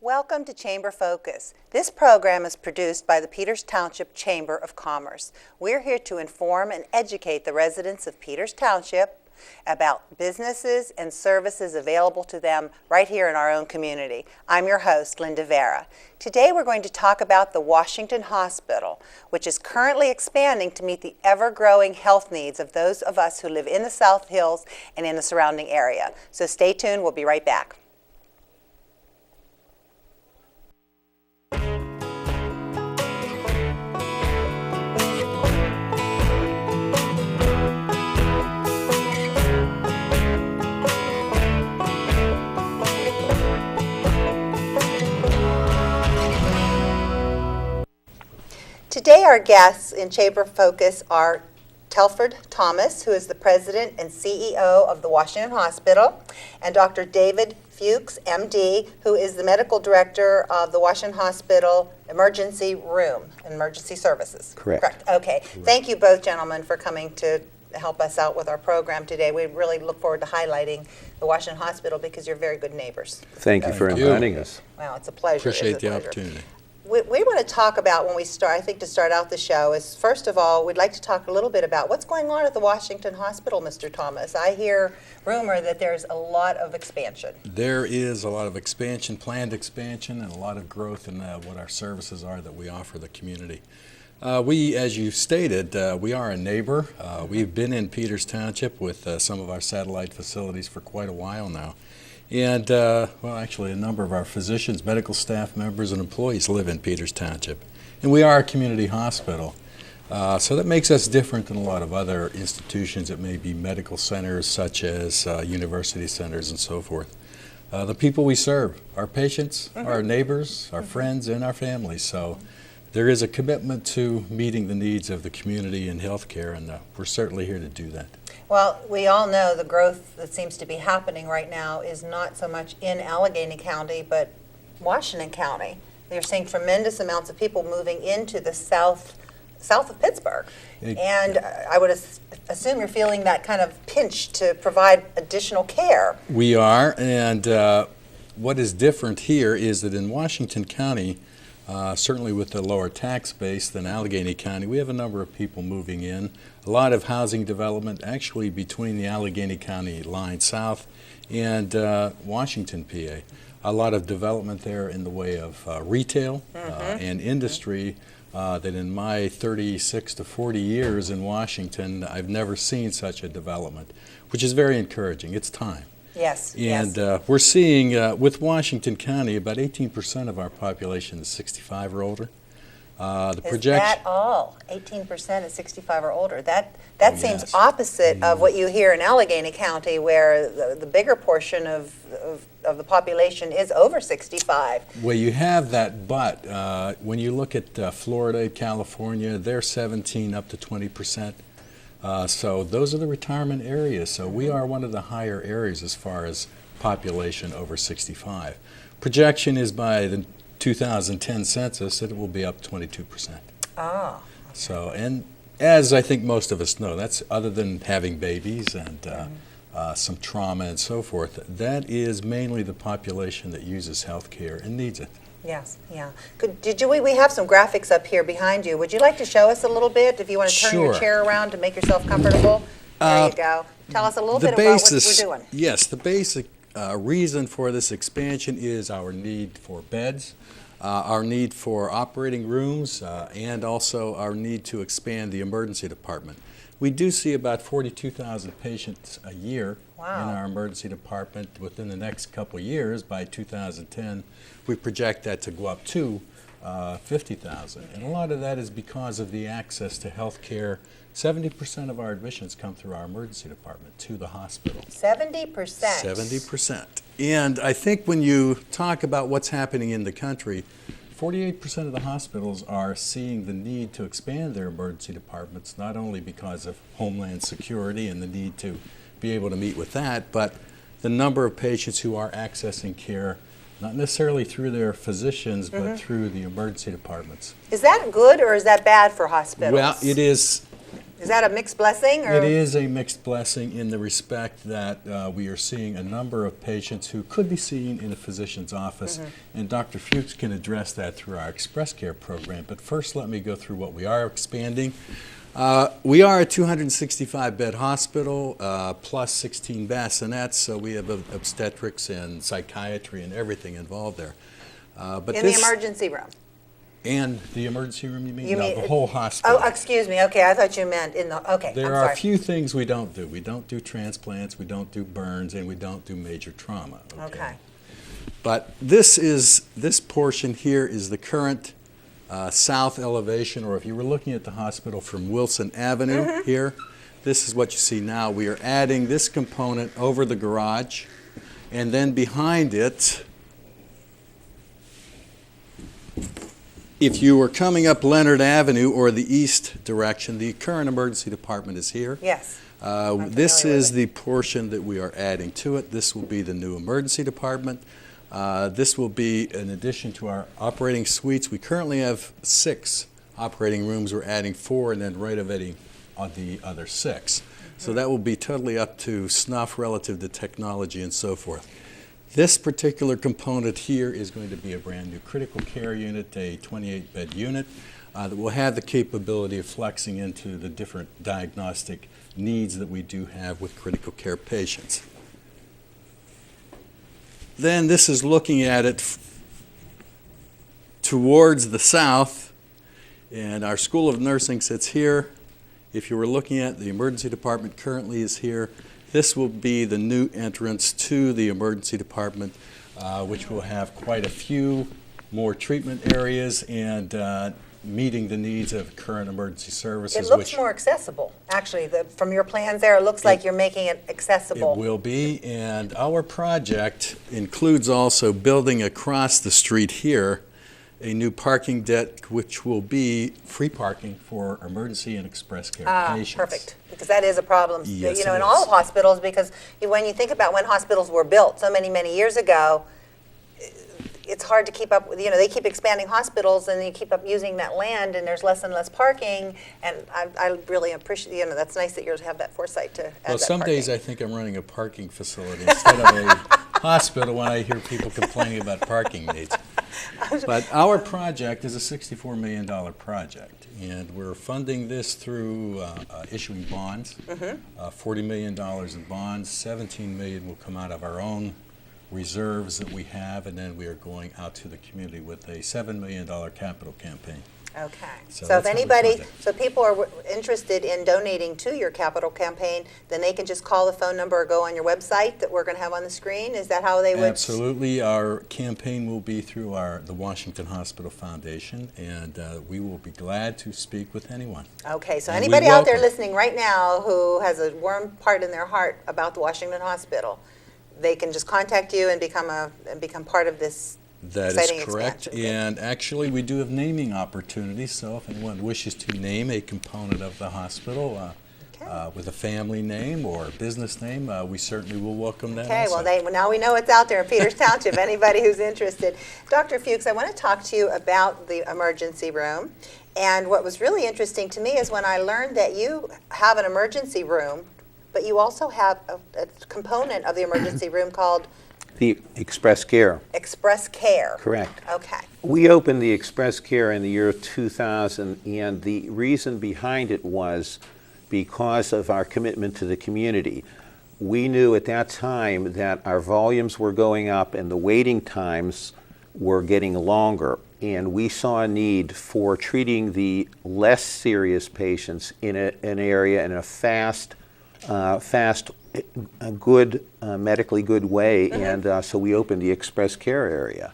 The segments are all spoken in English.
Welcome to Chamber Focus. This program is produced by the Peters Township Chamber of Commerce. We're here to inform and educate the residents of Peters Township about businesses and services available to them right here in our own community. I'm your host, Linda Vaira. Today we're going to talk about the Washington Hospital, which is currently expanding to meet the ever-growing health needs of those of us who live in the South Hills and in the surrounding area. So stay tuned, we'll be right back. Today our guests in Chamber Focus are Telford Thomas, who is the President and CEO of the Washington Hospital, and Dr. David Fuchs, MD, who is the Medical Director of the Washington Hospital Emergency Room, Emergency Services. Correct. Okay. Thank you both gentlemen for coming to help us out with our program today. We really look forward to highlighting the Washington Hospital because you're very good neighbors. Thank you for inviting us. Wow, it's a pleasure. Appreciate the opportunity. We want to talk about when we start, I think to start out the show is, first of all, we'd like to talk a little bit about what's going on at the Washington Hospital, Mr. Thomas. I hear rumor that there's a lot of expansion. There is a lot of expansion, planned expansion, and a lot of growth in what our services are that we offer the community. We, as you stated, we are a neighbor. We've been in Peters Township with some of our satellite facilities for quite a while now. And, well, actually, a number of our physicians, medical staff members, and employees live in Peters Township. And we are a community hospital. So that makes us different than a lot of other institutions that may be medical centers, such as university centers and so forth. The people we serve, our patients, our neighbors, our friends, and our families. So there is a commitment to meeting the needs of the community in healthcare, and we're certainly here to do that. Well, we all know the growth that seems to be happening right now is not so much in Allegheny County, but Washington County. They're seeing tremendous amounts of people moving into the south of Pittsburgh. And I would assume you're feeling that kind of pinch to provide additional care. We are, and what is different here is that in Washington County, certainly with the lower tax base than Allegheny County, we have a number of people moving in. A lot of housing development actually between the Allegheny County line south and Washington, PA. A lot of development there in the way of retail and industry that in my 36 to 40 years in Washington, I've never seen such a development, which is very encouraging. It's time. Yes. And we're seeing with Washington County about 18% of our population is 65 or older. Is that all? 18% is 65 or older. That seems opposite of what you hear in Allegheny County, where the bigger portion of the population is over 65. Well, you have that, but when you look at Florida, California, they're 17 up to 20%. So those are the retirement areas. So we are one of the higher areas as far as population over 65. Projection is by the 2010 census that it will be up 22%. Oh. Okay. So, and as I think most of us know, that's other than having babies and some trauma and so forth, that is mainly the population that uses health care and needs it. Yes, yeah. We have some graphics up here behind you. Would you like to show us a little bit, if you want to turn your chair around to make yourself comfortable? There you go. Tell us a little bit about what we're doing. Yes, the basic reason for this expansion is our need for beds, our need for operating rooms, and also our need to expand the emergency department. We do see about 42,000 patients a year in our emergency department. Within the next couple of years, by 2010, we project that to go up to 50,000. And a lot of that is because of the access to health care. 70% of our admissions come through our emergency department to the hospital. 70%? 70%. And I think when you talk about what's happening in the country, 48% of the hospitals are seeing the need to expand their emergency departments, not only because of Homeland Security and the need to be able to meet with that, but the number of patients who are accessing care, not necessarily through their physicians, but through the emergency departments. Is that good or is that bad for hospitals? Well, it is. Is that a mixed blessing? Or? It is a mixed blessing in the respect that we are seeing a number of patients who could be seen in a physician's office, and Dr. Fuchs can address that through our Express Care program. But first, let me go through what we are expanding. We are a 265-bed hospital, plus 16 bassinets, so we have obstetrics and psychiatry and everything involved there. But in the emergency room? And the emergency room, you mean? No, the whole hospital. Oh, excuse me. Okay, I thought you meant in the, okay, There are a few things we don't do. We don't do transplants, we don't do burns, and we don't do major trauma. Okay. But this portion here is the current south elevation, or if you were looking at the hospital from Wilson Avenue here, this is what you see now. We are adding this component over the garage, and then behind it, if you were coming up Leonard Avenue or the east direction, the current emergency department is here. Yes. This is the portion that we are adding to it. This will be the new emergency department. This will be in addition to our operating suites. We currently have 6 operating rooms. We're adding 4 and then renovating on the other 6. So that will be totally up to snuff relative to technology and so forth. This particular component here is going to be a brand new critical care unit, a 28-bed unit that will have the capability of flexing into the different diagnostic needs that we do have with critical care patients. Then this is looking at it towards the south, and our School of Nursing sits here. If you were looking at the emergency department currently is here. This will be the new entrance to the emergency department, which will have quite a few more treatment areas and meeting the needs of current emergency services. It looks more accessible, actually. From your plans there, it looks like you're making it accessible. It will be, and our project includes also building across the street here a new parking deck, which will be free parking for emergency and express care patients. Perfect, because that is a problem, Yes, in it all is. hospitals, because when you think about when hospitals were built so many years ago, it's hard to keep up with, they keep expanding hospitals and you keep up using that land and there's less and less parking, and I really appreciate, that's nice that you have that foresight to add Well, that some parking. days I think I'm running a parking facility instead of a hospital when I hear people complaining about parking needs. But our project is a $64 million project, and we're funding this through issuing bonds, $40 million in bonds, $17 million will come out of our own reserves that we have, and then we are going out to the community with a $7 million capital campaign. Okay. So So if that's how we anybody, fund it. so people are interested in donating to your capital campaign, then they can just call the phone number or go on your website that we're going to have on the screen? Is that how they would? Absolutely. Our campaign will be through the Washington Hospital Foundation, and we will be glad to speak with anyone. Okay, so And we anybody out there welcome- listening right now who has a warm part in their heart about the Washington Hospital, they can just contact you and become part of this That exciting is correct. expansion. And actually, we do have naming opportunities, so if anyone wishes to name a component of the hospital with a family name or a business name, we certainly will welcome that Okay, also. well, now we know it's out there in Peters Township, anybody who's interested. Dr. Fuchs, I want to talk to you about the emergency room. And what was really interesting to me is when I learned that you have an emergency room, but you also have a component of the emergency room called The Express Care. Express Care. Correct. Okay. We opened the Express Care in the year 2000, and the reason behind it was because of our commitment to the community. We knew at that time that our volumes were going up and the waiting times were getting longer, and we saw a need for treating the less serious patients in an area in a fast, a good, medically good way, and so we opened the Express Care area.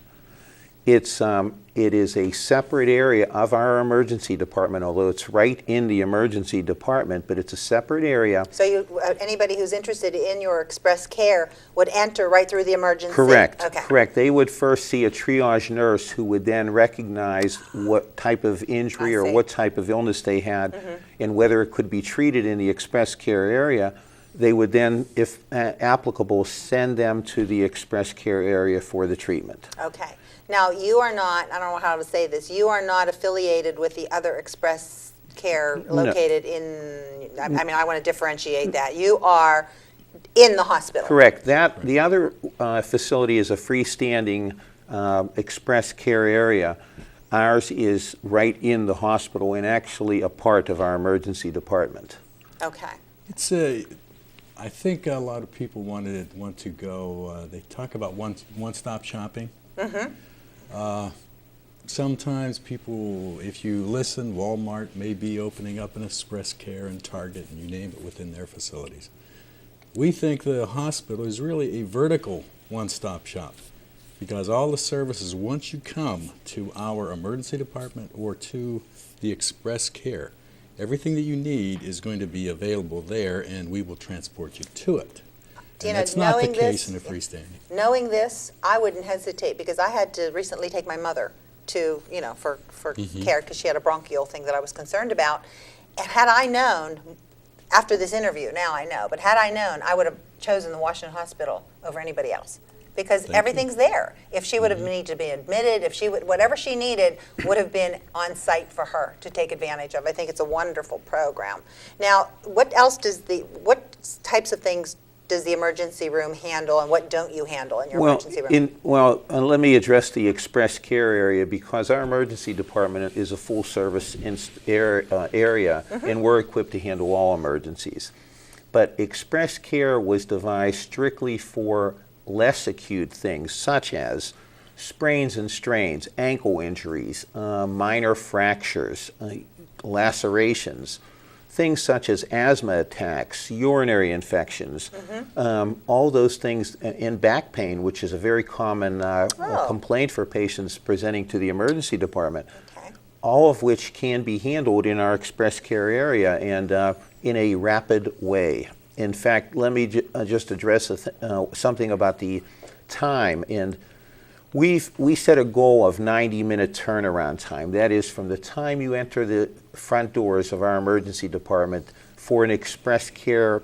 It is a separate area of our emergency department, although it's right in the emergency department, but it's a separate area. So anybody who's interested in your Express Care would enter right through the emergency? Correct, Okay. correct. They would first see a triage nurse who would then recognize what type of injury I or see. what type of illness they had and whether it could be treated in the Express Care area. They would then, if applicable, send them to the Express Care area for the treatment. Okay. Now, you are not, I don't know how to say this, you are not affiliated with the other Express care located in, I mean, I want to differentiate that. You are in the hospital. Correct. The other facility is a freestanding express care area. Ours is right in the hospital and actually a part of our emergency department. Okay. It's I think a lot of people want to go. They talk about one-stop shopping. Mm-hmm. Sometimes people, if you listen, Walmart may be opening up an express care and Target and you name it within their facilities. We think the hospital is really a vertical one-stop shop because all the services, once you come to our emergency department or to the express care, everything that you need is going to be available there and we will transport you to it. And that's not the case in a freestanding. Knowing this, I wouldn't hesitate because I had to recently take my mother to, for care because she had a bronchial thing that I was concerned about. And had I known, after this interview, now I know, but had I known, I would have chosen the Washington Hospital over anybody else because everything's there. If she would have needed to be admitted, if she would, whatever she needed would have been on site for her to take advantage of. I think it's a wonderful program. Now, what types of things does the emergency room handle, and what don't you handle in your emergency room? Let me address the express care area because our emergency department is a full-service area, and we're equipped to handle all emergencies. But express care was devised strictly for less acute things, such as sprains and strains, ankle injuries, minor fractures, lacerations, things such as asthma attacks, urinary infections, all those things, and back pain, which is a very common complaint for patients presenting to the emergency department, all of which can be handled in our express care area and in a rapid way. In fact, let me just address something about the time. And we set a goal of 90-minute turnaround time. That is, from the time you enter the front doors of our emergency department for an express care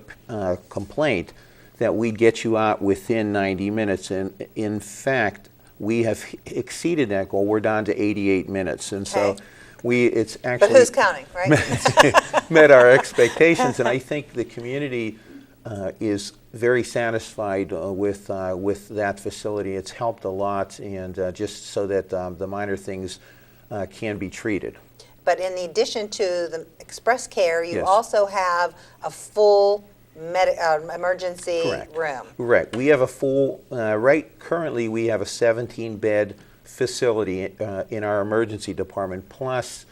complaint, that we get you out within 90 minutes. And in fact, we have exceeded that goal. We're down to 88 minutes. And so it's actually... But who's counting, right? met our expectations. And I think the community is very satisfied with that facility. It's helped a lot, and just so that the minor things can be treated. But in addition to the express care, you also have a full emergency room. Right. We have a full, currently we have a 17-bed facility in our emergency department, plus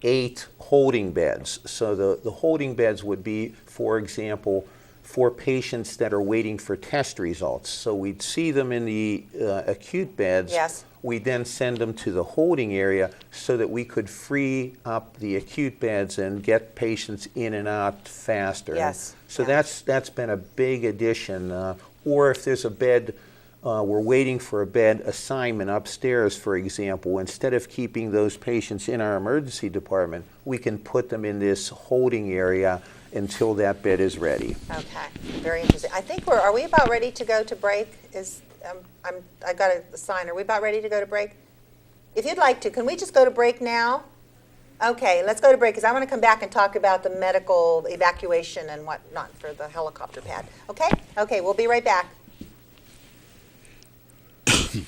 8 holding beds. So the holding beds would be, for example, for patients that are waiting for test results. So we'd see them in the acute beds. Yes. We'd then send them to the holding area so that we could free up the acute beds and get patients in and out faster. Yes. So that's been a big addition. Or if there's a bed, we're waiting for a bed assignment upstairs, for example, instead of keeping those patients in our emergency department, we can put them in this holding area until that bed is ready. Okay, very interesting. I think are we about ready to go to break? I got a sign. Are we about ready to go to break? If you'd like to, can we just go to break now? Okay, let's go to break because I want to come back and talk about the medical evacuation and whatnot for the helicopter pad. Okay? Okay, we'll be right back. Okay,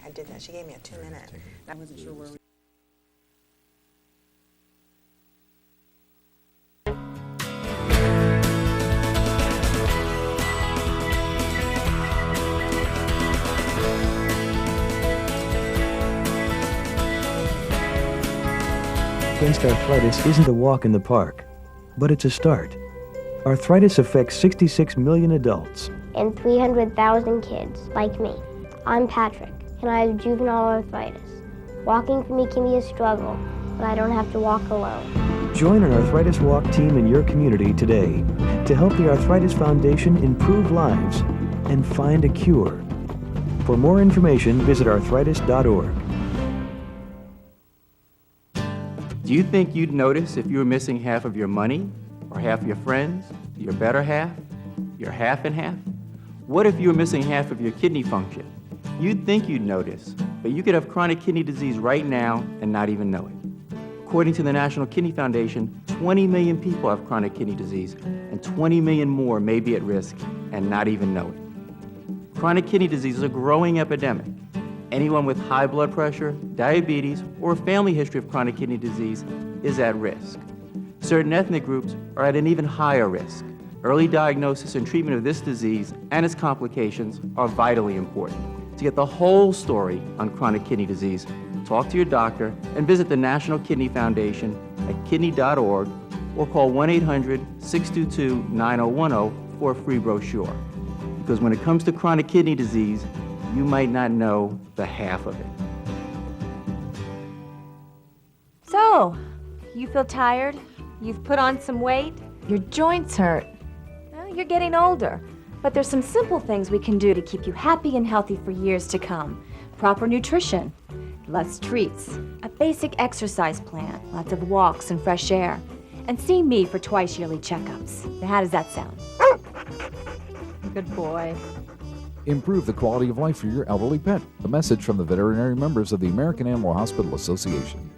I did that. She gave me a 2-minute. I wasn't sure where we... Against arthritis isn't a walk in the park, but it's a start. Arthritis affects 66 million adults and 300,000 kids like me. I'm Patrick, and I have juvenile arthritis. Walking for me can be a struggle, but I don't have to walk alone. Join an arthritis walk team in your community today to help the Arthritis Foundation improve lives and find a cure. For more information, visit arthritis.org. Do you think you'd notice if you were missing half of your money, or half of your friends, your better half, your half and half? What if you were missing half of your kidney function? You'd think you'd notice, but you could have chronic kidney disease right now and not even know it. According to the National Kidney Foundation, 20 million people have chronic kidney disease, and 20 million more may be at risk and not even know it. Chronic kidney disease is a growing epidemic. Anyone with high blood pressure, diabetes, or a family history of chronic kidney disease is at risk. Certain ethnic groups are at an even higher risk. Early diagnosis and treatment of this disease and its complications are vitally important. To get the whole story on chronic kidney disease, talk to your doctor and visit the National Kidney Foundation at kidney.org or call 1-800-622-9010 for a free brochure. Because when it comes to chronic kidney disease, you might not know the half of it. So, you feel tired? You've put on some weight? Your joints hurt? Well, you're getting older. But there's some simple things we can do to keep you happy and healthy for years to come. Proper nutrition, less treats, a basic exercise plan, lots of walks and fresh air, and see me for twice yearly checkups. Now, how does that sound? Good boy. Improve the quality of life for your elderly pet. A message from the veterinary members of the American Animal Hospital Association.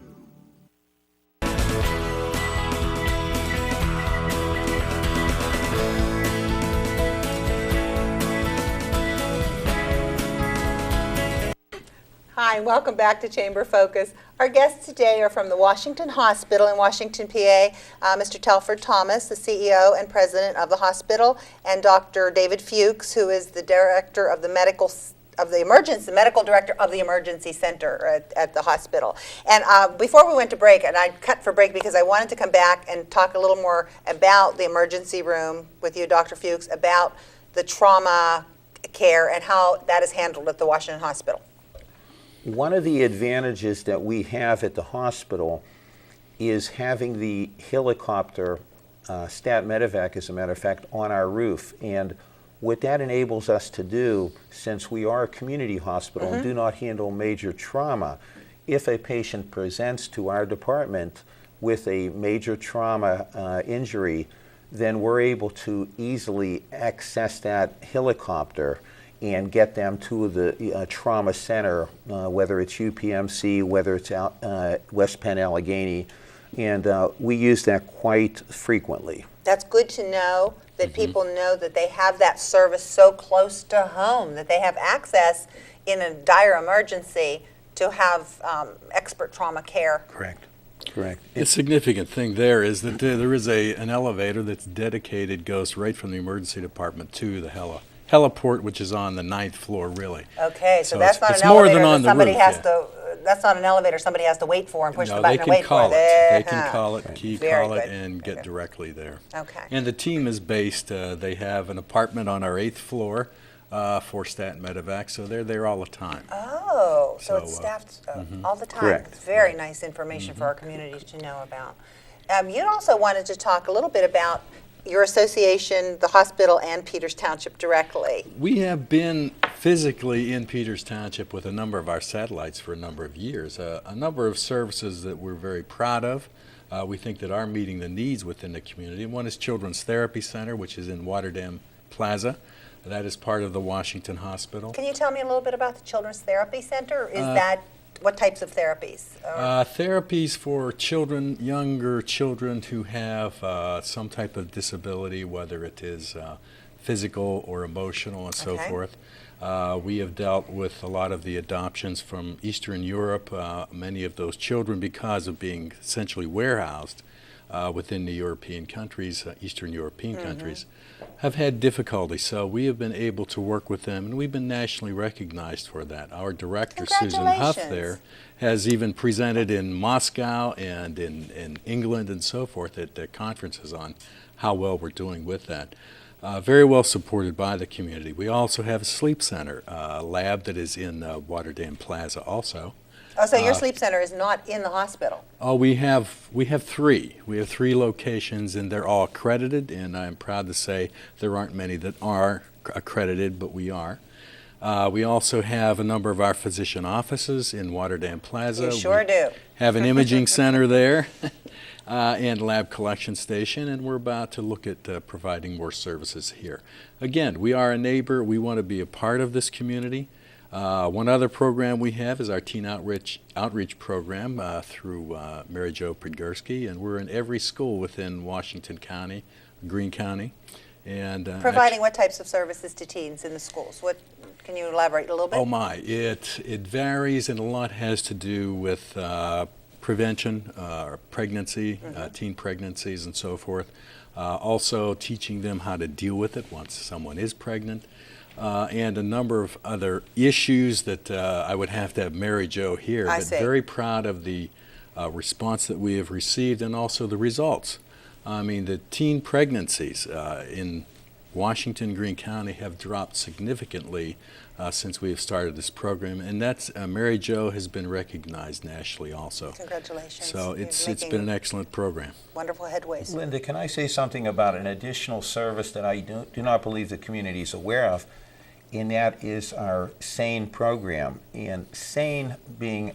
Hi, welcome back to Chamber Focus. Our guests today are from the Washington Hospital in Washington, PA, Mr. Telford Thomas, the CEO and president of the hospital, and Dr. David Fuchs, who is the director of the medical director of the emergency center at the hospital. And before we went to break, and I cut for break because I wanted to come back and talk a little more about the emergency room with you, Dr. Fuchs, about the trauma care and how that is handled at the Washington Hospital. One of the advantages that we have at the hospital is having the helicopter, Stat Medevac, as a matter of fact, on our roof. And what that enables us to do, since we are a community hospital and do not handle major trauma, if a patient presents to our department with a major trauma injury, then we're able to easily access that helicopter and get them to the trauma center, whether it's UPMC, whether it's West Penn Allegheny, and we use that quite frequently. That's good to know, that people know that they have that service so close to home, that they have access in a dire emergency to have expert trauma care. Correct. The significant thing there is that there is an elevator that's dedicated, goes right from the emergency department to the heliport, which is on the 9th floor, really. Okay, so that's not it's an more elevator than on that the somebody roof, has yeah. to. That's not an elevator somebody has to wait for and push the No, button they and can wait call for. it. They can call it, key Very call it, good. and get directly there. Okay. And the team is based, they have an apartment on our 8th floor for Stat Medevac, so they're there all the time. Oh, so it's So, staffed all the time. Correct. It's very nice information for our community to know about. You also wanted to talk a little bit about your association, the hospital, and Peters Township directly. We have been physically in Peters Township with a number of our satellites for a number of years. A number of services that we're very proud of. We think that are meeting the needs within the community. One is Children's Therapy Center, which is in Waterdam Plaza. That is part of the Washington Hospital. Can you tell me a little bit about the Children's Therapy Center? Is that, what types of therapies? Therapies for children, younger children who have some type of disability, whether it is physical or emotional and so forth. We have dealt with a lot of the adoptions from Eastern Europe. Many of those children, because of being essentially warehoused within the European countries, Eastern European countries, have had difficulty. So we have been able to work with them, and we've been nationally recognized for that. Our director, Susan Huff, there has even presented in Moscow and in England and so forth at conferences on how well we're doing with that. Very well supported by the community. We also have a sleep center, lab that is in Waterdam Plaza also. Oh, so your sleep center is not in the hospital? Oh, we have three. We have 3 locations, and they're all accredited, and I'm proud to say there aren't many that are accredited, but we are. We also have a number of our physician offices in Waterdam Plaza. You sure do. Have an imaging center there and lab collection station, and we're about to look at providing more services here. Again, we are a neighbor. We want to be a part of this community. One other program we have is our Teen Outreach program through Mary Jo Podgorski, and we're in every school within Washington County, Greene County. And Providing what types of services to teens in the schools? What can you elaborate a little bit? Oh my, it varies, and a lot has to do with prevention, pregnancy, teen pregnancies and so forth. Also teaching them how to deal with it once someone is pregnant. And a number of other issues that I would have to have Mary Jo here, but very proud of the response that we have received and also the results. I mean, the teen pregnancies in Washington, Greene County have dropped significantly since we have started this program, and that's Mary Jo has been recognized nationally also. Congratulations. So it's been an excellent program. Wonderful headways. Linda, can I say something about an additional service that I do not believe the community is aware of? And that is our SANE program, and SANE being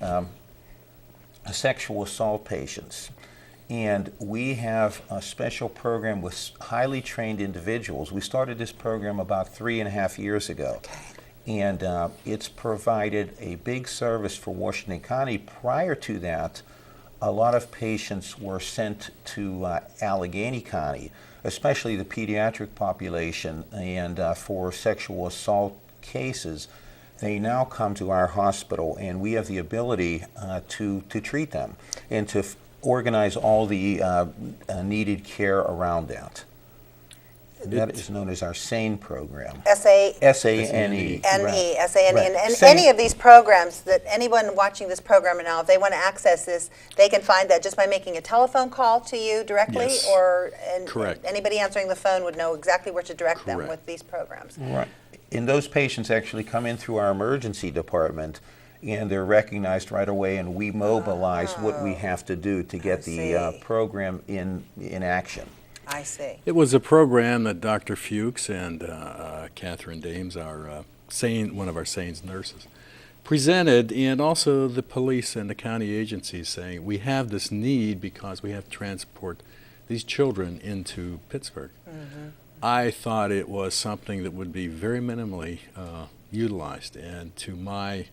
sexual assault patients. And we have a special program with highly trained individuals. We started this program about 3.5 years ago. Okay. And it's provided a big service for Washington County. Prior to that, a lot of patients were sent to Allegheny County, especially the pediatric population, and for sexual assault cases, they now come to our hospital, and we have the ability to treat them and to organize all the needed care around that. That is known as our SANE program. S-A-N-E. S-A-N-E. N-E, S-A-N-E. Right. And SANE. any of these programs that anyone watching this program now, if they want to access this, they can find that just by making a telephone call to you directly? Yes. And Correct. Anybody answering the phone would know exactly where to direct them Correct. with these programs. Right. And those patients actually come in through our emergency department, and they're recognized right away, and we mobilize what we have to do to get the program in action. I see. It was a program that Dr. Fuchs and Catherine Dames, our one of our SANE's nurses, presented, and also the police and the county agencies, saying we have this need because we have to transport these children into Pittsburgh. I thought it was something that would be very minimally utilized, and to my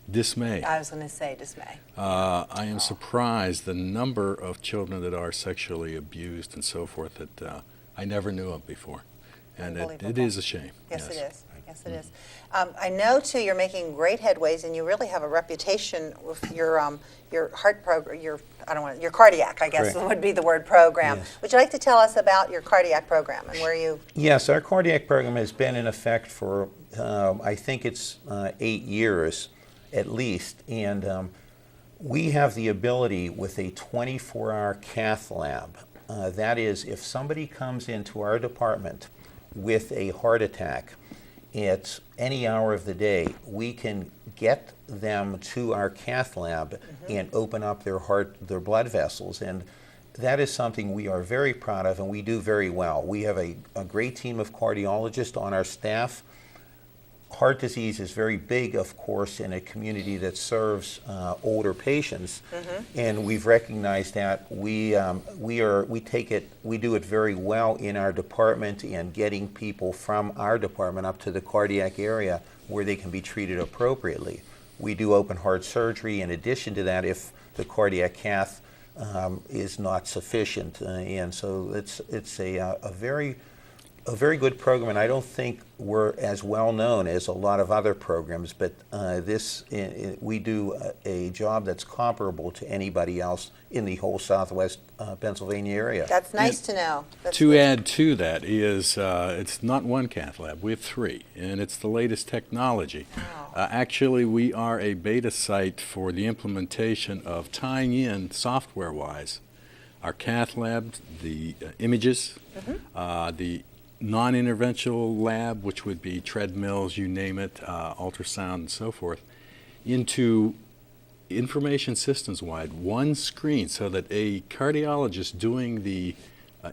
dismay, I was going to say dismay. I am surprised the number of children that are sexually abused and so forth that I never knew of before. And it is a shame. Yes, it is. Yes, it is. I know, too, you're making great headways, and you really have a reputation with your heart program, your cardiac, I guess would be the word, program. Yes. Would you like to tell us about your cardiac program and where you... Yes, our cardiac program has been in effect for, I think it's 8 years at least, and we have the ability with a 24-hour cath lab. That is, if somebody comes into our department with a heart attack at any hour of the day, we can get them to our cath lab and open up their blood vessels. And that is something we are very proud of, and we do very well. We have a great team of cardiologists on our staff. Heart disease is very big, of course, in a community that serves older patients, and we've recognized that we do it very well in our department, and getting people from our department up to the cardiac area where they can be treated appropriately. We do open heart surgery in addition to that if the cardiac cath is not sufficient, and so it's a very good program, and I don't think we're as well known as a lot of other programs, but we do a job that's comparable to anybody else in the whole southwest Pennsylvania area. That's nice to know. To add to that is it's not one cath lab, we have 3, and it's the latest technology. Actually, we are a beta site for the implementation of tying in software-wise our cath lab, the images, the non-interventional lab, which would be treadmills, you name it, ultrasound and so forth, into information systems wide, one screen, so that a cardiologist doing the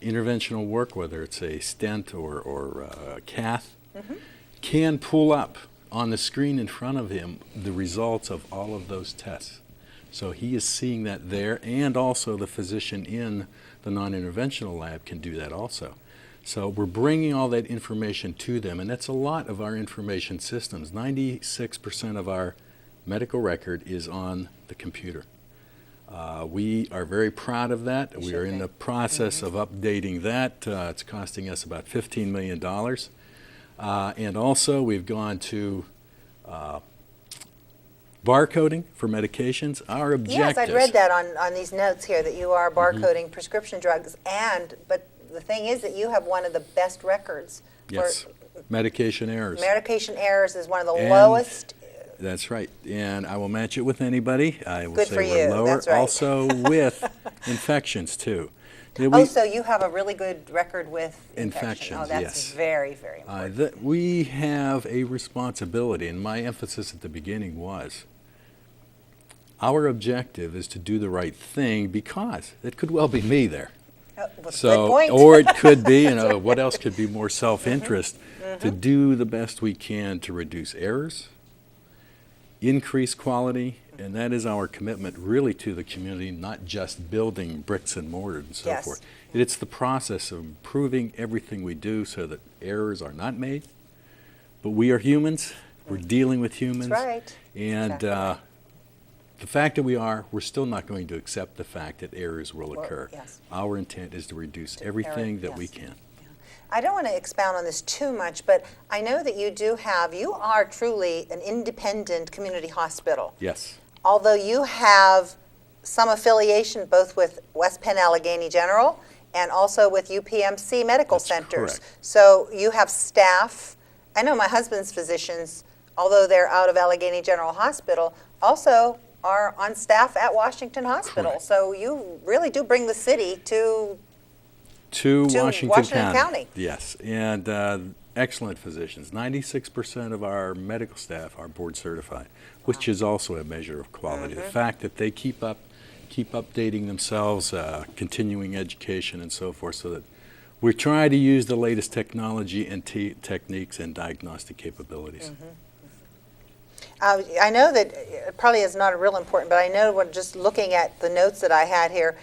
interventional work, whether it's a stent or a cath, can pull up on the screen in front of him the results of all of those tests. So he is seeing that there, and also the physician in the non-interventional lab can do that also. So we're bringing all that information to them, and that's a lot of our information systems. 96% of our medical record is on the computer. We are very proud of that. We are in the process of updating that. It's costing us about $15 million. And also we've gone to barcoding for medications. Our objectives. Yes, I'd read that on these notes here that you are barcoding prescription drugs, but the thing is that you have one of the best records. Yes, medication errors. Medication errors is one of the lowest. That's right, and I will match it with anybody. I will Good say for we're you. lower. That's right. Also with infections too. So you have a really good record with infection. Oh, that's yes. very, very important. We have a responsibility, and my emphasis at the beginning was our objective is to do the right thing, because it could well be me there. Good point. Or it could be, what else could be more self-interest, to do the best we can to reduce errors, increase quality, and that is our commitment really to the community, not just building bricks and mortar and so forth. It's the process of improving everything we do so that errors are not made. But we are humans. We're dealing with humans. That's right. And the fact that we're still not going to accept the fact that errors will occur. Yes. Our intent is to reduce everything that we can. I don't want to expound on this too much, but I know that you are truly an independent community hospital. Yes. Although you have some affiliation both with West Penn Allegheny General and also with UPMC Medical Centers. Correct. So you have staff. I know my husband's physicians, although they're out of Allegheny General Hospital, also are on staff at Washington Hospital. Correct. So you really do bring the city to Washington County. Yes, and excellent physicians. 96% of our medical staff are board certified, which is also a measure of quality. The fact that they keep updating themselves, continuing education and so forth, so that we're trying to use the latest technology and techniques and diagnostic capabilities. I know that it probably is not real important, but I know when just looking at the notes that I had here,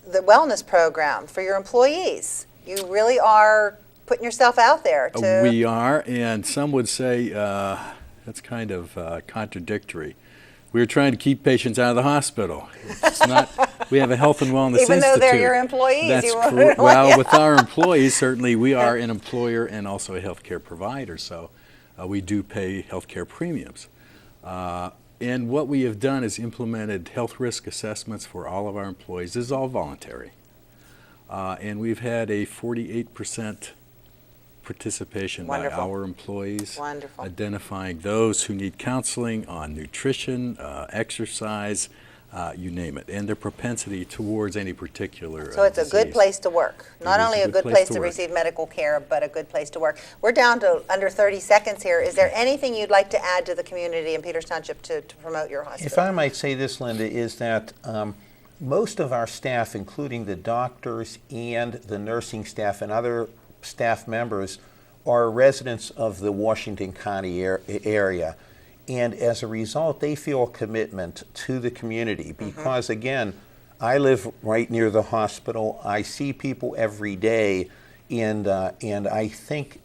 the wellness program for your employees, you really are putting yourself out there. We are, and some would say that's kind of contradictory. We're trying to keep patients out of the hospital. It's not. We have a health and wellness Even institute. though they're your employees. That's you correct. Well, with our employees, certainly we are an employer and also a healthcare provider, so we do pay healthcare premiums. And what we have done is implemented health risk assessments for all of our employees. This is all voluntary. And we've had a 48% participation by our employees. Wonderful. Identifying those who need counseling on nutrition, exercise, you name it, and their propensity towards any particular So it's a good place to work. Not only a good place to work. receive medical care, but a good place to work. We're down to under 30 seconds here. Is there anything you'd like to add to the community in Peters Township to promote your hospital? If I might say this, Linda, is that most of our staff, including the doctors and the nursing staff and other staff members, are residents of the Washington County area. And as a result, they feel a commitment to the community because, again, I live right near the hospital. I see people every day, and I think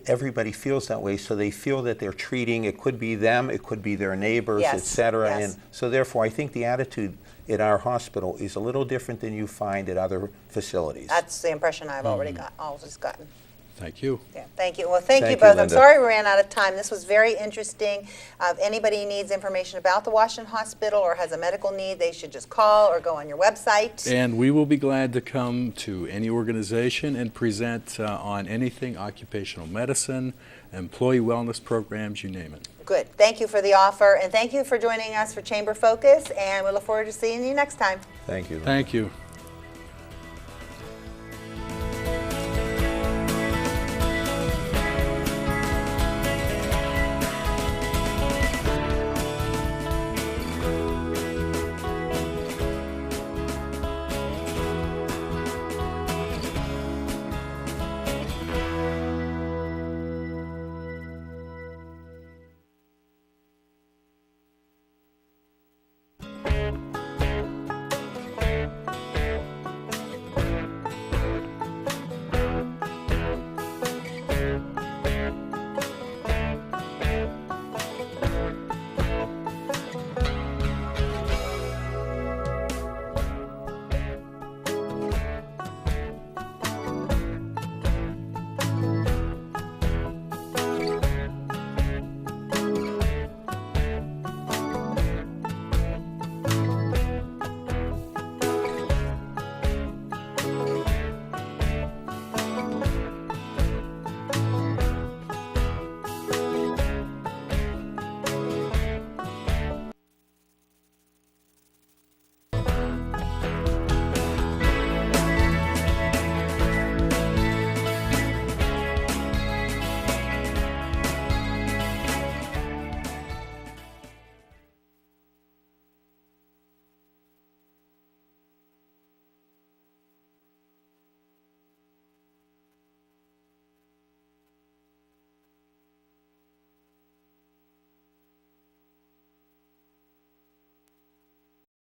everybody feels that way. So they feel that they're treating. It could be them, it could be their neighbors, Yes, etc. yes. And so, therefore, I think the attitude at our hospital is a little different than you find at other facilities. That's the impression I've always gotten. Thank you. Yeah, thank you. Well, thank you Thank both. you, I'm Linda. sorry we ran out of time. This was very interesting. If anybody needs information about the Washington Hospital or has a medical need, they should just call or go on your website. And we will be glad to come to any organization and present on anything occupational medicine, employee wellness programs, you name it. Good. Thank you for the offer, and thank you for joining us for Chamber Focus, and we look forward to seeing you next time. Thank you. Thank you.